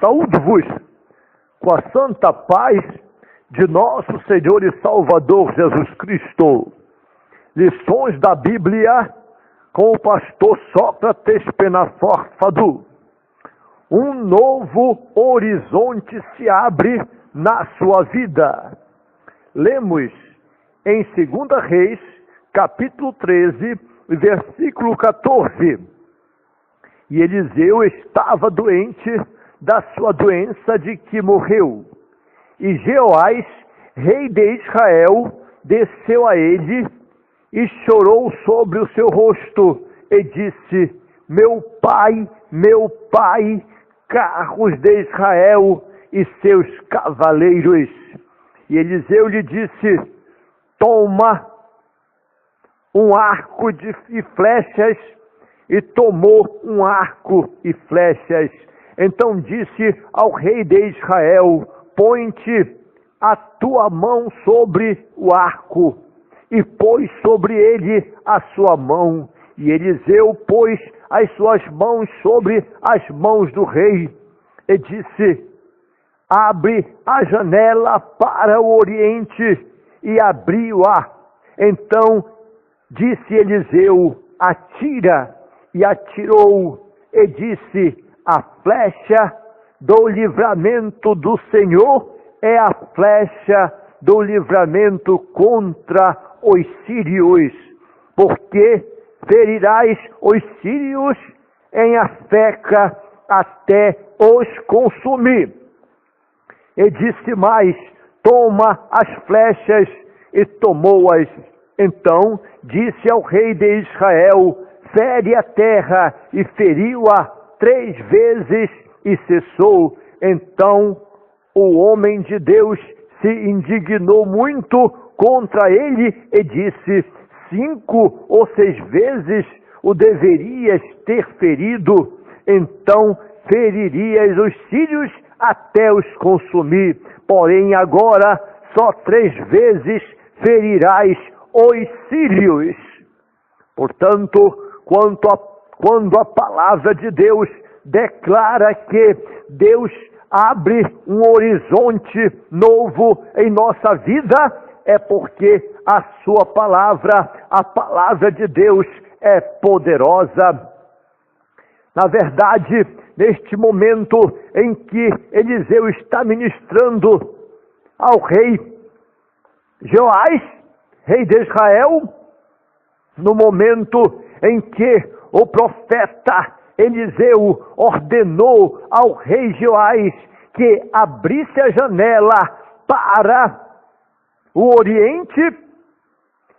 Saúdo-vos com a santa paz de nosso Senhor e Salvador Jesus Cristo. Lições da Bíblia com o pastor Sócrates Penafórfado. Um novo horizonte se abre na sua vida. Lemos em 2 Reis, capítulo 13, versículo 14. E Eliseu estava doente da sua doença de que morreu. E Jeoás, rei de Israel, desceu a ele e chorou sobre o seu rosto e disse: meu pai, carros de Israel e seus cavaleiros. E Eliseu lhe disse: toma um arco e flechas. E tomou um arco e flechas. Então disse ao rei de Israel: põe-te a tua mão sobre o arco. E pôs sobre ele a sua mão. E Eliseu pôs as suas mãos sobre as mãos do rei. E disse: abre a janela para o oriente. E abriu-a. Então disse Eliseu: atira. E atirou. E disse: a flecha do livramento do Senhor é a flecha do livramento contra os sírios, porque ferirás os sírios em Afeca até os consumir. E disse mais: toma as flechas. E tomou-as. Então disse ao rei de Israel: fere a terra. E feriu-a 3 vezes e cessou. Então o homem de Deus se indignou muito contra ele e disse: 5 ou 6 vezes o deverias ter ferido, então feririas os sírios até os consumir. Porém agora só 3 vezes ferirás os sírios. Portanto, quando a palavra de Deus declara que Deus abre um horizonte novo em nossa vida, é porque a sua palavra, a palavra de Deus, é poderosa. Na verdade, neste momento em que Eliseu está ministrando ao rei Jeoás, rei de Israel, no momento em que o profeta Eliseu ordenou ao rei Jeoás que abrisse a janela para o oriente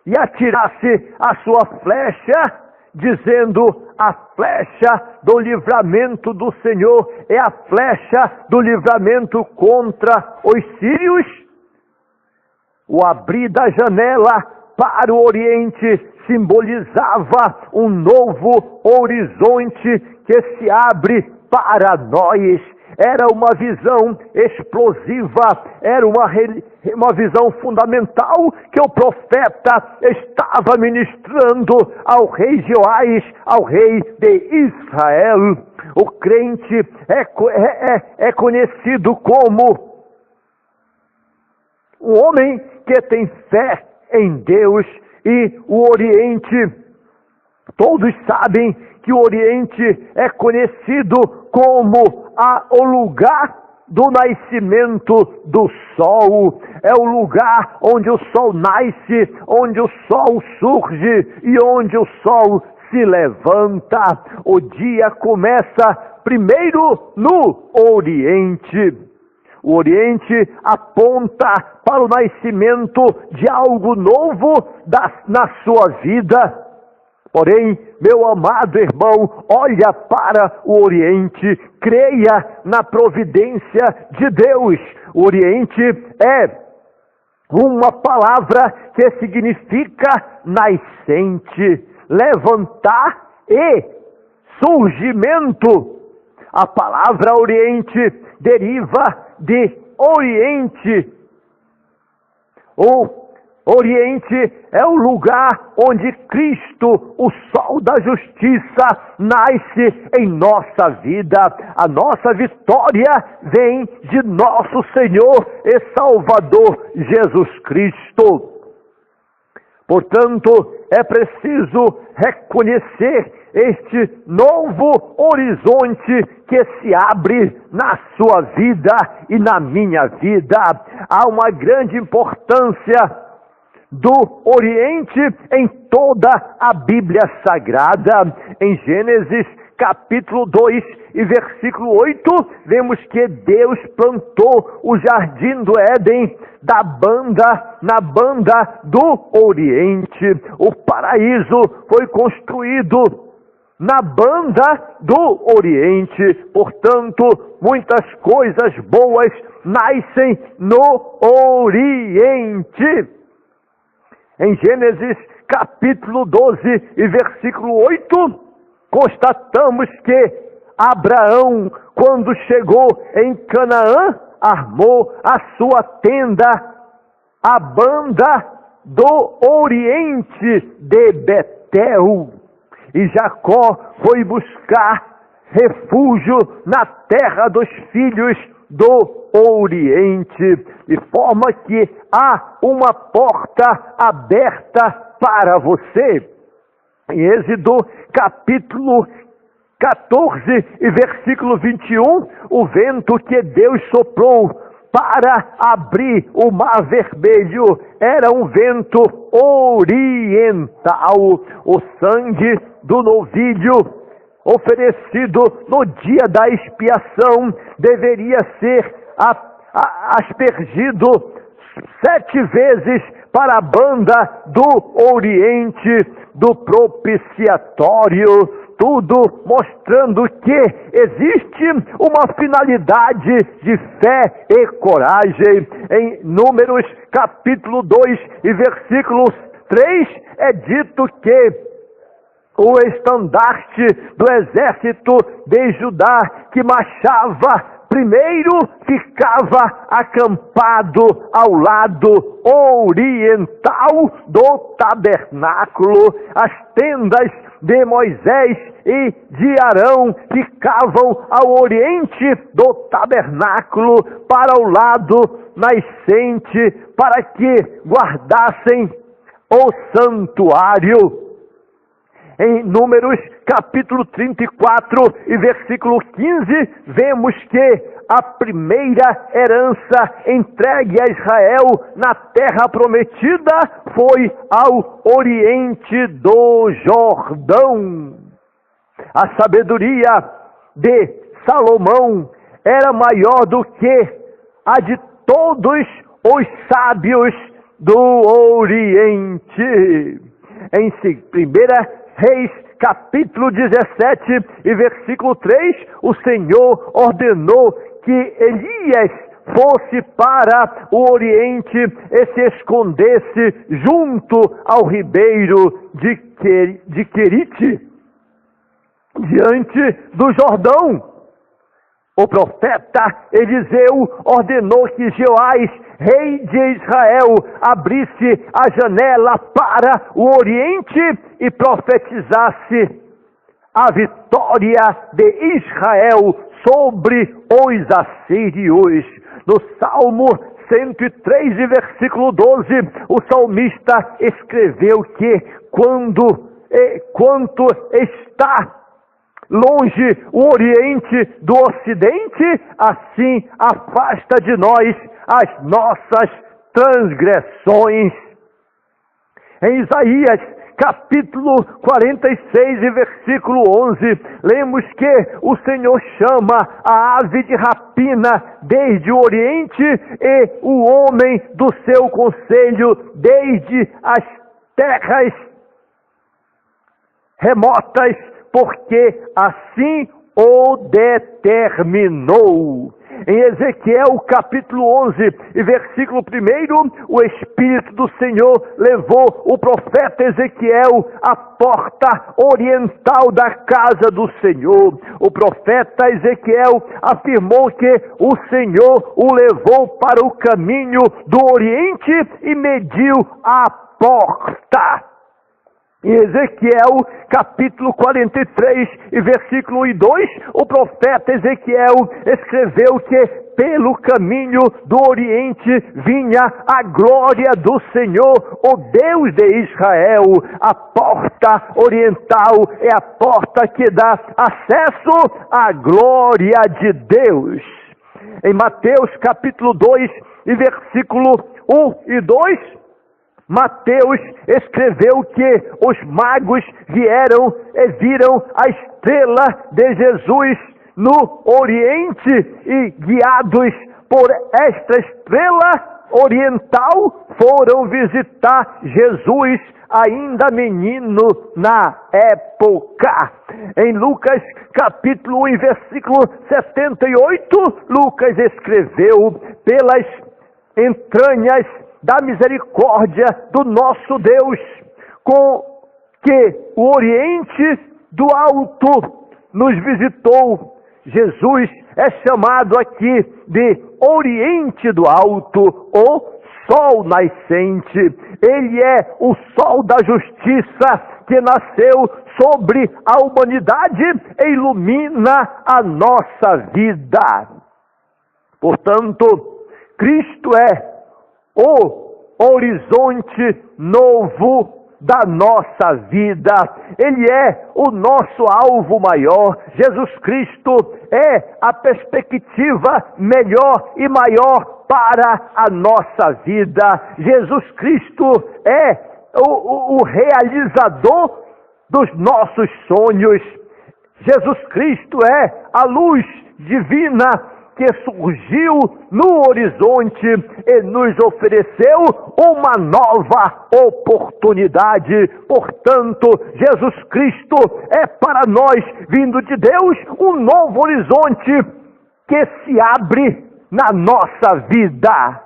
e atirasse a sua flecha, dizendo: a flecha do livramento do Senhor é a flecha do livramento contra os sírios. O abrir da janela para o oriente simbolizava um novo horizonte que se abre para nós. Era uma visão explosiva, era uma visão fundamental que o profeta estava ministrando ao rei Jeoás, ao rei de Israel. O crente é conhecido como um homem que tem fé em Deus. E o Oriente, todos sabem que o Oriente é conhecido como o lugar do nascimento do sol. É o lugar onde o sol nasce, onde o sol surge e onde o sol se levanta. O dia começa primeiro no Oriente. O Oriente aponta para o nascimento de algo novo na sua vida. Porém, meu amado irmão, olha para o Oriente, creia na providência de Deus. O Oriente é uma palavra que significa nascente, levantar e surgimento. A palavra Oriente deriva de Oriente. O Oriente é o lugar onde Cristo, o sol da justiça, nasce em nossa vida. A nossa vitória vem de nosso Senhor e Salvador Jesus Cristo. Portanto, é preciso reconhecer este novo horizonte que se abre na sua vida e na minha vida. Há uma grande importância do Oriente em toda a Bíblia Sagrada. Em Gênesis capítulo 2 e versículo 8, vemos que Deus plantou o jardim do Éden na banda do Oriente. O paraíso foi construído na banda do Oriente. Portanto, muitas coisas boas nascem no Oriente. Em Gênesis capítulo 12 e versículo 8, constatamos que Abraão, quando chegou em Canaã, armou a sua tenda à banda do Oriente de Betel. E Jacó foi buscar refúgio na terra dos filhos do Oriente, de forma que há uma porta aberta para você. Em Êxodo capítulo 14 e versículo 21, o vento que Deus soprou para abrir o mar vermelho era um vento oriental. O sangue do novilho oferecido no dia da expiação deveria ser aspergido 7 vezes para a banda do Oriente do propiciatório, tudo mostrando que existe uma finalidade de fé e coragem. Em Números capítulo 2 e versículo 3 é dito que o estandarte do exército de Judá que marchava primeiro ficava acampado ao lado oriental do tabernáculo. As tendas de Moisés e de Arão ficavam ao oriente do tabernáculo, para o lado nascente, para que guardassem o santuário. Em Números capítulo 34 e versículo 15, vemos que a primeira herança entregue a Israel na terra prometida foi ao oriente do Jordão. A sabedoria de Salomão era maior do que a de todos os sábios do Oriente. Em 1 Reis capítulo 17 e versículo 3, o Senhor ordenou que Elias fosse para o Oriente e se escondesse junto ao ribeiro de Querite, diante do Jordão. O profeta Eliseu ordenou que Joás, rei de Israel, abrisse a janela para o Oriente e profetizasse a vitória de Israel sobre os assírios. No Salmo 103, versículo 12, o salmista escreveu que quanto está longe o Oriente do Ocidente, assim afasta de nós as nossas transgressões. Em Isaías capítulo 46 e versículo 11, lemos que o Senhor chama a ave de rapina desde o Oriente e o homem do seu conselho desde as terras remotas, porque assim o determinou. Em Ezequiel capítulo 11 e versículo 1, o Espírito do Senhor levou o profeta Ezequiel à porta oriental da casa do Senhor. O profeta Ezequiel afirmou que o Senhor o levou para o caminho do Oriente e mediu a porta. Em Ezequiel capítulo 43 e versículo 1 e 2, o profeta Ezequiel escreveu que pelo caminho do Oriente vinha a glória do Senhor, o Deus de Israel. A porta oriental é a porta que dá acesso à glória de Deus. Em Mateus capítulo 2 e versículo 1 e 2, Mateus escreveu que os magos vieram e viram a estrela de Jesus no Oriente e, guiados por esta estrela oriental, foram visitar Jesus ainda menino na época. Em Lucas capítulo 1 versículo 78, Lucas escreveu: pelas entranhas da misericórdia do nosso Deus, com que o Oriente do Alto nos visitou. Jesus é chamado aqui de Oriente do Alto, o Sol nascente. Ele é o Sol da justiça que nasceu sobre a humanidade e ilumina a nossa vida. Portanto, Cristo é o horizonte novo da nossa vida. Ele é o nosso alvo maior. Jesus Cristo é a perspectiva melhor e maior para a nossa vida. Jesus Cristo é o realizador dos nossos sonhos. Jesus Cristo é a luz divina que surgiu no horizonte e nos ofereceu uma nova oportunidade. Portanto, Jesus Cristo é para nós, vindo de Deus, um novo horizonte que se abre na nossa vida.